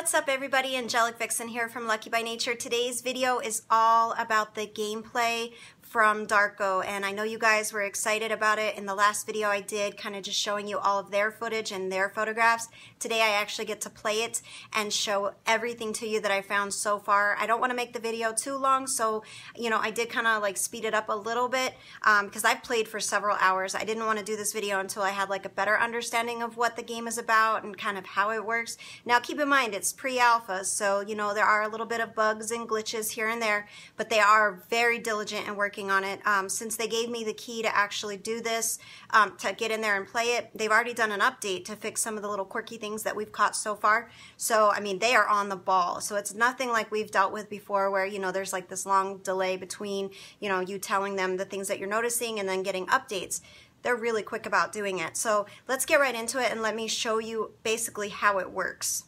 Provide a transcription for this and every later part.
What's up everybody, Angelic Vixen here from Lucky by Nature. Today's video is all about the gameplay from Darco, and I know you guys were excited about it. In the last video I did, kind of just showing you all of their footage and their photographs. Today I actually get to play it and show everything to you that I found so far. I don't want to make the video too long, so I did kind of like speed it up a little bit because I've played for several hours. I didn't want to do this video until I had like a better understanding of what the game is about and kind of how it works. Now keep in mind it's pre-alpha, so there are a little bit of bugs and glitches here and there, but they are very diligent in working on it. Since they gave me the key to actually do this, to get in there and play it, they've already done an update to fix some of the little quirky things that we've caught so far. So I mean, they are on the ball. So it's nothing like we've dealt with before where there's like this long delay between you telling them the things that you're noticing and then getting updates. They're really quick about doing it. So let's get right into it and let me show you basically how it works.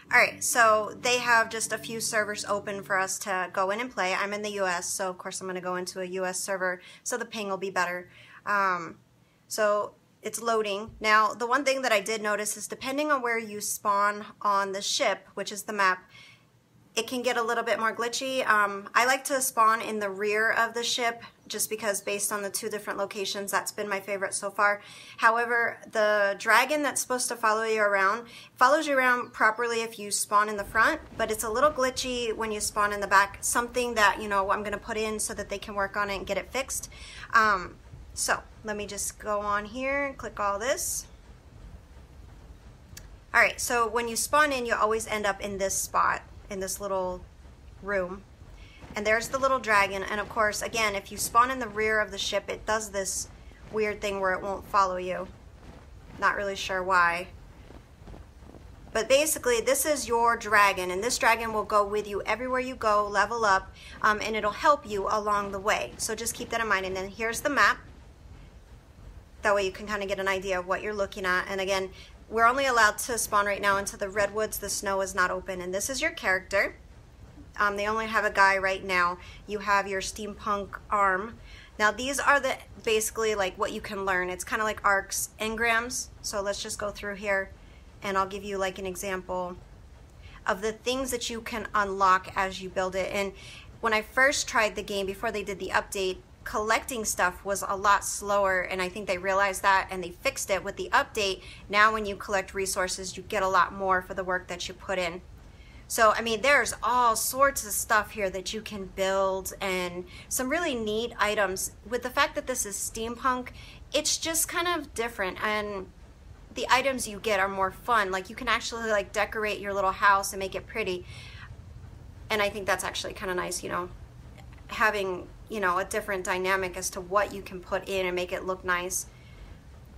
Alright, so they have just a few servers open for us to go in and play. I'm in the US, so of course I'm going to go into a US server, so the ping will be better. So it's loading. Now, the one thing that I did notice is depending on where you spawn on the ship, which is the map, it can get a little bit more glitchy. I like to spawn in the rear of the ship just because based on the two different locations, that's been my favorite so far. However, the dragon that's supposed to follow you around follows you around properly if you spawn in the front, but it's a little glitchy when you spawn in the back. Something that, I'm going to put in so that they can work on it and get it fixed. So let me just go on here and click all this. Alright, so when you spawn in, you always end up in this spot, in this little room, and there's the little dragon. And of course, again, if you spawn in the rear of the ship, it does this weird thing where it won't follow you. Not really sure why, but basically this is your dragon, and this dragon will go with you everywhere you go, level up, and it'll help you along the way. So just keep that in mind. And then here's the map, that way you can kind of get an idea of what you're looking at. And again, we're only allowed to spawn right now into the redwoods. The snow is not open. And this is your character. They only have a guy right now. You have your steampunk arm. Now these are the basically like what you can learn. It's kind of like arcs, engrams. So let's just go through here and I'll give you like an example of the things that you can unlock as you build it. And when I first tried the game before they did the update, collecting stuff was a lot slower, and I think they realized that and they fixed it with the update. Now when you collect resources, you get a lot more for the work that you put in. So I mean, there's all sorts of stuff here that you can build and some really neat items. With the fact that this is steampunk, it's just kind of different, and the items you get are more fun. Like you can actually like decorate your little house and make it pretty, and I think that's actually kind of nice, having a different dynamic as to what you can put in and make it look nice.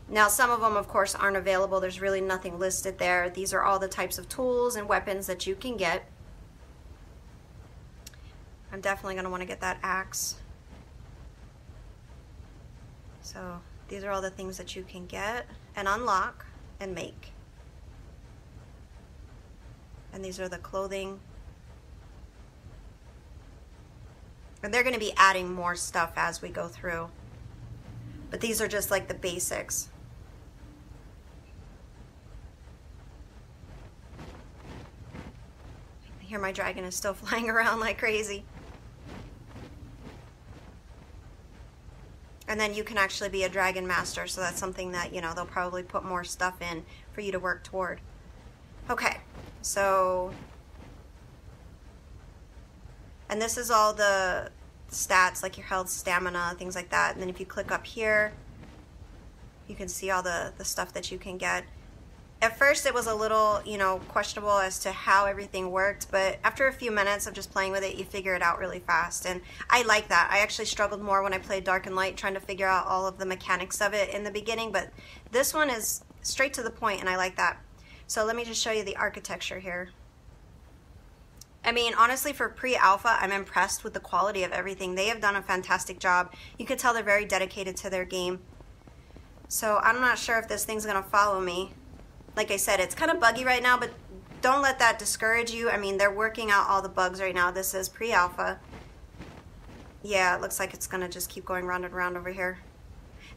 Now some of them of course aren't available. There's really nothing listed there. These are all the types of tools and weapons that you can get. I'm definitely going to want to get that axe. So these are all the things that you can get and unlock and make. And these are the clothing. And they're going to be adding more stuff as we go through. But these are just like the basics. Here my dragon is still flying around like crazy. And then you can actually be a dragon master, so that's something that, they'll probably put more stuff in for you to work toward. Okay, so... And this is all the stats, like your health, stamina, things like that. And then if you click up here, you can see all the stuff that you can get. At first it was a little, questionable as to how everything worked, but after a few minutes of just playing with it, you figure it out really fast. And I like that. I actually struggled more when I played Dark and Light, trying to figure out all of the mechanics of it in the beginning, but this one is straight to the point, and I like that. So let me just show you the architecture here. I mean, honestly, for pre-alpha, I'm impressed with the quality of everything. They have done a fantastic job. You could tell they're very dedicated to their game. So I'm not sure if this thing's going to follow me. Like I said, it's kind of buggy right now, but don't let that discourage you. I mean, they're working out all the bugs right now. This is pre-alpha. Yeah, it looks like it's going to just keep going round and round over here.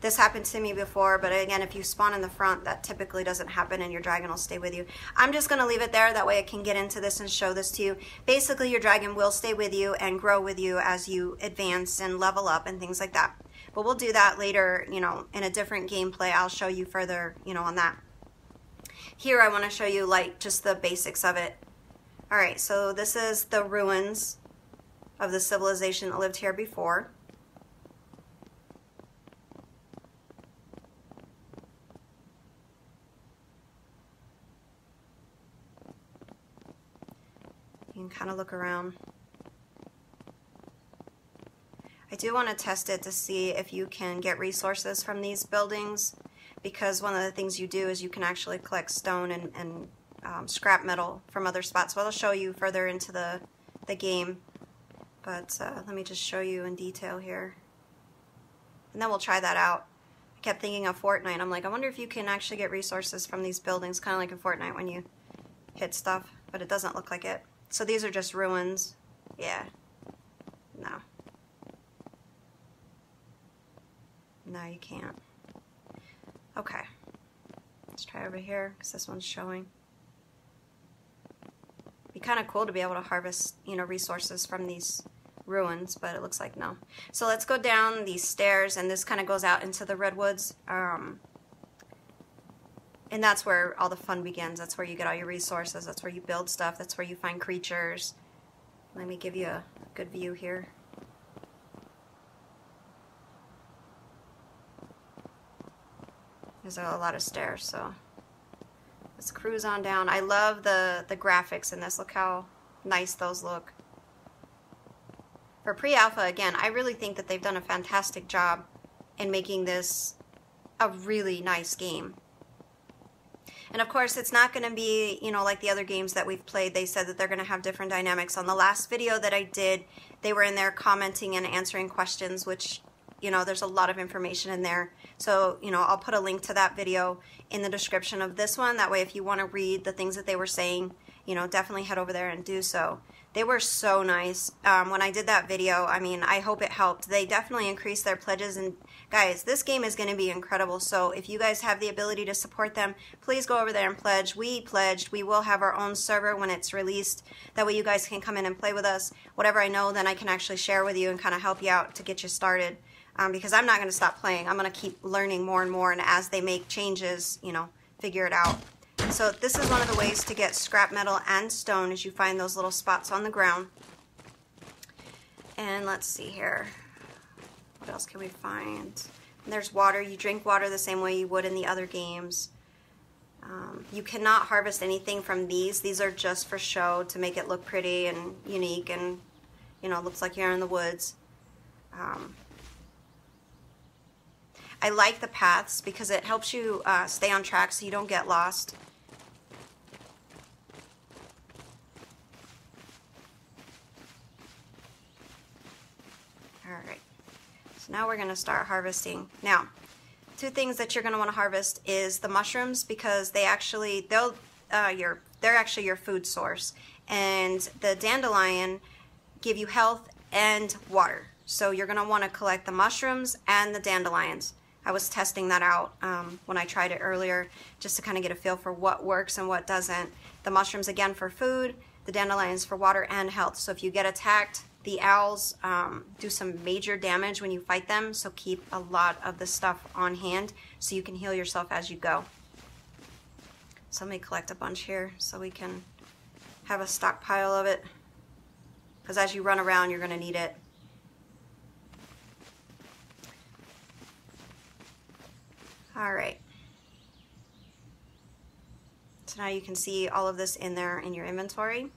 This happened to me before, but again, if you spawn in the front, that typically doesn't happen and your dragon will stay with you. I'm just going to leave it there. That way I can get into this and show this to you. Basically, your dragon will stay with you and grow with you as you advance and level up and things like that. But we'll do that later, you know, in a different gameplay. I'll show you further, you know, on that. Here I want to show you like just the basics of it. All right, so this is the ruins of the civilization that lived here before. You can kind of look around. I do want to test it to see if you can get resources from these buildings, because one of the things you do is you can actually collect stone and scrap metal from other spots. Well, I'll show you further into the game, but let me just show you in detail here. And then we'll try that out. I kept thinking of Fortnite. I'm like, I wonder if you can actually get resources from these buildings, kind of like in Fortnite when you hit stuff, but it doesn't look like it. So these are just ruins. Yeah. No. No, you can't. Okay. Let's try over here, because this one's showing. Be kind of cool to be able to harvest, you know, resources from these ruins, but it looks like no. So let's go down these stairs, and this kind of goes out into the redwoods. And that's where all the fun begins. That's where you get all your resources. That's where you build stuff. That's where you find creatures. Let me give you a good view here. There's a lot of stairs, so let's cruise on down. I love the graphics in this. Look how nice those look. For pre-alpha, again, I really think that they've done a fantastic job in making this a really nice game. And of course, it's not going to be, you know, like the other games that we've played. They said that they're going to have different dynamics. On the last video that I did, they were in there commenting and answering questions, which, you know, there's a lot of information in there. So, you know, I'll put a link to that video in the description of this one. That way, if you want to read the things that they were saying, you know, definitely head over there and do so. They were so nice. When I did that video, I mean, I hope it helped. They definitely increased their pledges. And guys, this game is going to be incredible. So if you guys have the ability to support them, please go over there and pledge. We pledged. We will have our own server when it's released. That way you guys can come in and play with us. Whatever I know, then I can actually share with you and kind of help you out to get you started. Because I'm not going to stop playing. I'm going to keep learning more and more. And as they make changes, you know, figure it out. So this is one of the ways to get scrap metal and stone, is you find those little spots on the ground. And let's see here. What else can we find? And there's water. You drink water the same way you would in the other games. You cannot harvest anything from these. These are just for show to make it look pretty and unique, and, you know, it looks like you're in the woods. I like the paths because it helps you stay on track so you don't get lost. Alright, so now we're going to start harvesting. Now, two things that you're going to want to harvest is the mushrooms, because they're actually your food source, and the dandelion give you health and water. So you're going to want to collect the mushrooms and the dandelions. I was testing that out when I tried it earlier, just to kind of get a feel for what works and what doesn't. The mushrooms, again, for food, the dandelions for water and health. So if you get attacked, the owls do some major damage when you fight them, so keep a lot of the stuff on hand so you can heal yourself as you go. So let me collect a bunch here so we can have a stockpile of it, because as you run around, you're going to need it. Alright, so now you can see all of this in there in your inventory.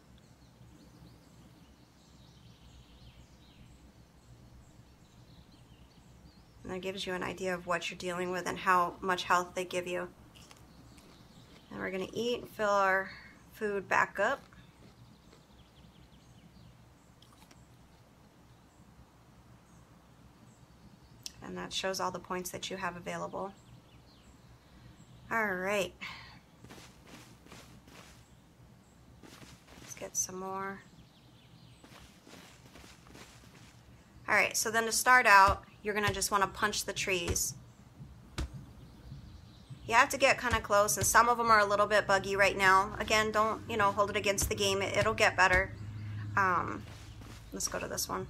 And that gives you an idea of what you're dealing with and how much health they give you. And we're going to eat and fill our food back up. And that shows all the points that you have available. Alright. Let's get some more. Alright, so then to start out, you're going to just want to punch the trees. You have to get kind of close, and some of them are a little bit buggy right now. Again, don't, you know, hold it against the game. It'll get better. Let's go to this one.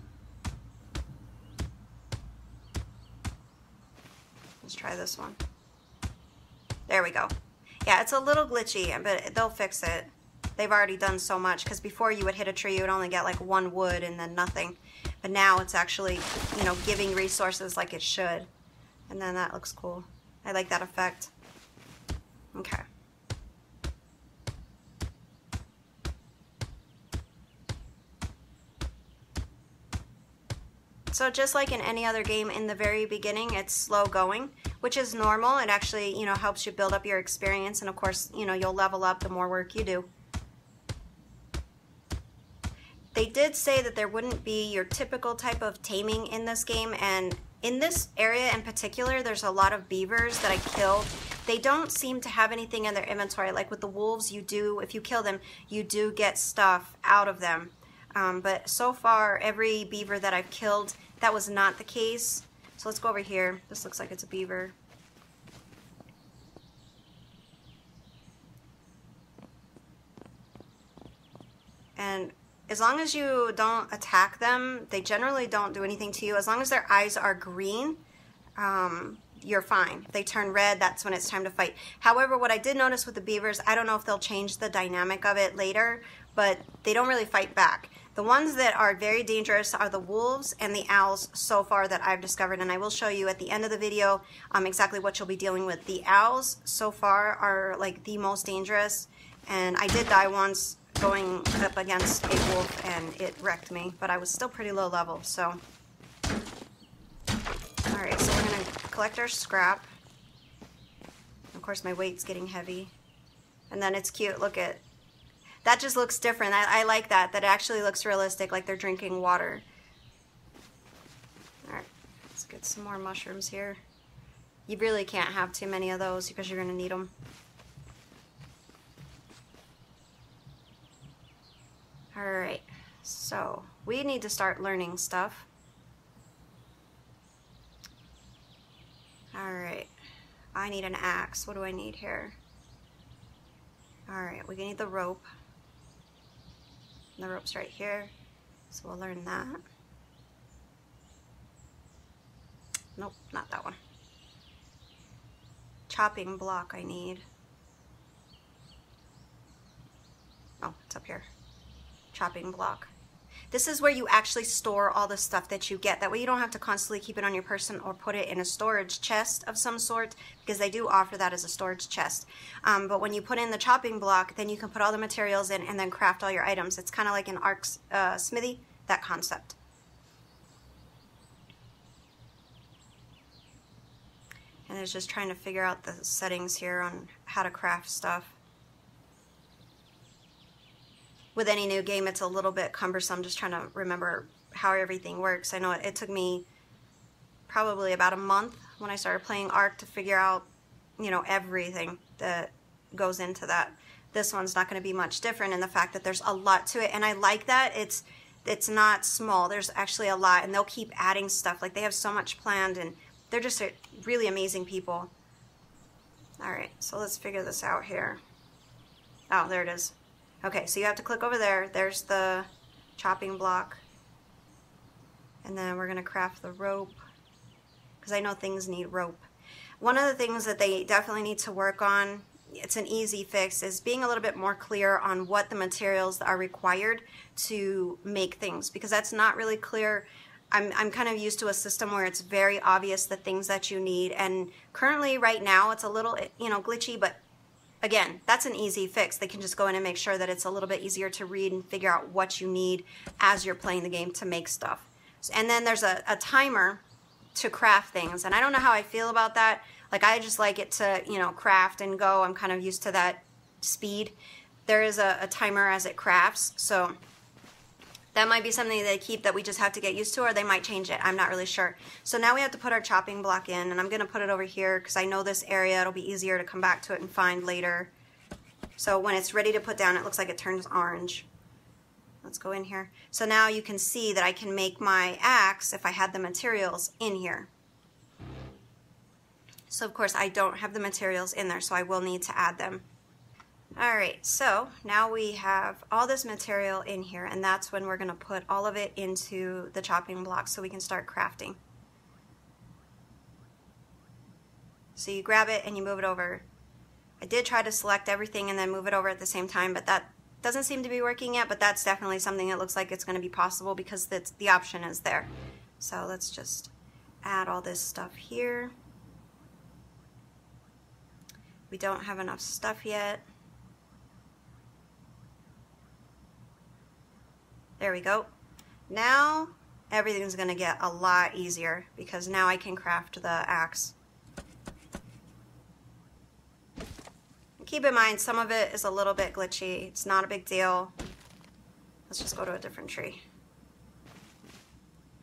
Let's try this one. There we go. Yeah, it's a little glitchy, but they'll fix it. They've already done so much, because before you would hit a tree, you would only get like 1 wood and then nothing. But now it's actually, you know, giving resources like it should. And then that looks cool. I like that effect. Okay. So just like in any other game, in the very beginning, it's slow going, which is normal. It actually, you know, helps you build up your experience, and of course, you know, you'll level up the more work you do. They did say that there wouldn't be your typical type of taming in this game, and in this area in particular, there's a lot of beavers that I killed. They don't seem to have anything in their inventory. Like with the wolves, you do, if you kill them, you do get stuff out of them. But so far, every beaver that I've killed, that was not the case. So let's go over here. This looks like it's a beaver. And as long as you don't attack them, they generally don't do anything to you. As long as their eyes are green, you're fine. If they turn red, that's when it's time to fight. However, what I did notice with the beavers, I don't know if they'll change the dynamic of it later, but they don't really fight back. The ones that are very dangerous are the wolves and the owls so far that I've discovered, and I will show you at the end of the video exactly what you'll be dealing with. The owls so far are like the most dangerous, and I did die once going up against a wolf and it wrecked me, but I was still pretty low level, so. Alright, so we're going to collect our scrap. Of course my weight's getting heavy. And then it's cute, look at, that just looks different. I like that, that actually looks realistic, like they're drinking water. Alright, let's get some more mushrooms here. You really can't have too many of those because you're going to need them. Alright, so we need to start learning stuff. Alright, I need an axe. What do I need here? Alright, we need the rope. The rope's right here, so we'll learn that. Nope, not that one. Chopping block I need. Oh, it's up here. Chopping block. This is where you actually store all the stuff that you get. That way you don't have to constantly keep it on your person or put it in a storage chest of some sort, because they do offer that as a storage chest. But when you put in the chopping block, then you can put all the materials in and then craft all your items. It's kind of like an Ark's smithy, that concept. And it's just trying to figure out the settings here on how to craft stuff. With any new game, it's a little bit cumbersome just trying to remember how everything works. I know it took me probably about a month when I started playing Ark to figure out, you know, everything that goes into that. This one's not going to be much different in the fact that there's a lot to it, and I like that. It's not small. There's actually a lot, and they'll keep adding stuff. Like, they have so much planned, and they're just really amazing people. All right, so let's figure this out here. Oh, there it is. Okay, so you have to click over there. There's the chopping block. And then we're going to craft the rope, because I know things need rope. One of the things that they definitely need to work on, it's an easy fix, is being a little bit more clear on what the materials are required to make things, because that's not really clear. I'm kind of used to a system where it's very obvious the things that you need, and currently right now it's a little, you know, glitchy, but again, that's an easy fix. They can just go in and make sure that it's a little bit easier to read and figure out what you need as you're playing the game to make stuff. And then there's a timer to craft things, and I don't know how I feel about that. Like, I just like it to, you know, craft and go. I'm kind of used to that speed. There is a timer as it crafts, so that might be something they keep that we just have to get used to, or they might change it. I'm not really sure. So now we have to put our chopping block in, and I'm going to put it over here because I know this area. It'll be easier to come back to it and find later. So when it's ready to put down, it looks like it turns orange. Let's go in here. So now you can see that I can make my axe if I had the materials in here. So of course I don't have the materials in there, so I will need to add them. Alright, so now we have all this material in here, and that's when we're going to put all of it into the chopping block so we can start crafting. So you grab it and you move it over. I did try to select everything and then move it over at the same time, but that doesn't seem to be working yet, but that's definitely something that looks like it's going to be possible because the option is there. So let's just add all this stuff here. We don't have enough stuff yet. There we go. Now everything's going to get a lot easier because now I can craft the axe. Keep in mind, some of it is a little bit glitchy. It's not a big deal. Let's just go to a different tree.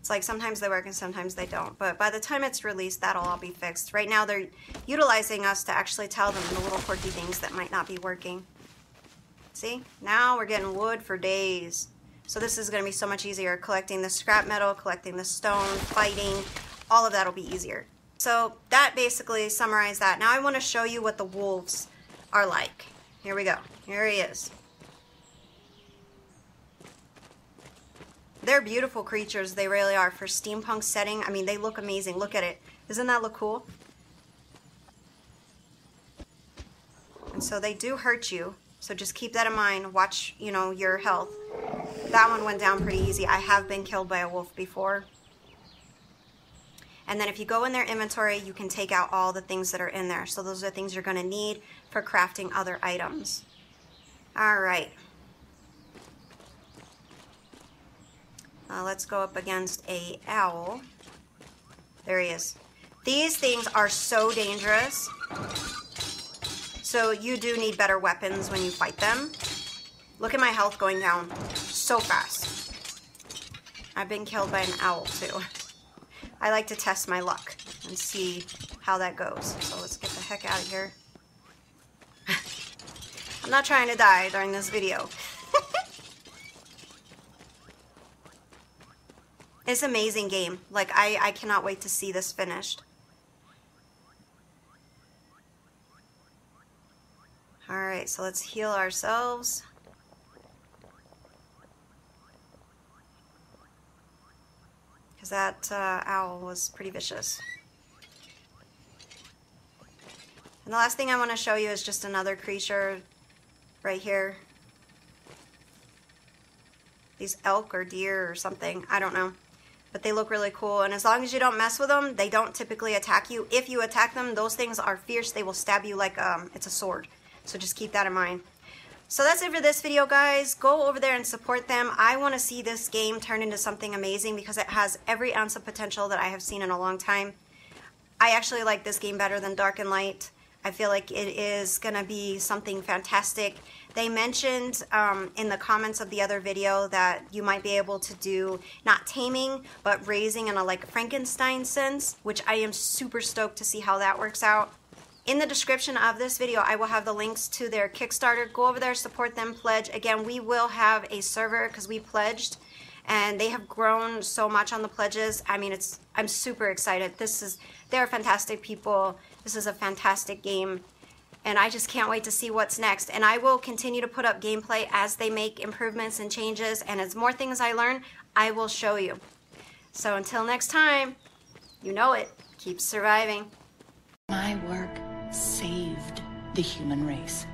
It's like sometimes they work and sometimes they don't. But by the time it's released, that'll all be fixed. Right now, they're utilizing us to actually tell them the little quirky things that might not be working. See? Now we're getting wood for days. So this is going to be so much easier. Collecting the scrap metal, collecting the stone, fighting, all of that will be easier. So that basically summarized that. Now I want to show you what the wolves are like. Here we go. Here he is. They're beautiful creatures. They really are. For steampunk setting, I mean, they look amazing. Look at it. Doesn't that look cool? And so they do hurt you. So just keep that in mind. Watch, you know, your health. That one went down pretty easy. I have been killed by a wolf before. And then if you go in their inventory, you can take out all the things that are in there. So those are the things you're going to need for crafting other items. All right. Let's go up against a owl. There he is. These things are so dangerous. So you do need better weapons when you fight them. Look at my health going down so fast. I've been killed by an owl too. I like to test my luck and see how that goes. So let's get the heck out of here. I'm not trying to die during this video. It's an amazing game. Like, I cannot wait to see this finished. Alright, so let's heal ourselves. Because that owl was pretty vicious. And the last thing I want to show you is just another creature right here. These elk or deer or something. I don't know. But they look really cool. And as long as you don't mess with them, they don't typically attack you. If you attack them, those things are fierce. They will stab you like it's a sword. So just keep that in mind. So that's it for this video, guys. Go over there and support them. I want to see this game turn into something amazing because it has every ounce of potential that I have seen in a long time. I actually like this game better than Dark and Light. I feel like it is going to be something fantastic. They mentioned in the comments of the other video that you might be able to do not taming, but raising in a like Frankenstein sense, which I am super stoked to see how that works out. In the description of this video, I will have the links to their Kickstarter. Go over there, support them, pledge. Again, we will have a server because we pledged, and they have grown so much on the pledges. I mean, I'm super excited. They're fantastic people. This is a fantastic game, and I just can't wait to see what's next. And I will continue to put up gameplay as they make improvements and changes, and as more things I learn, I will show you. So until next time, you know it. Keep surviving. My work saved the human race.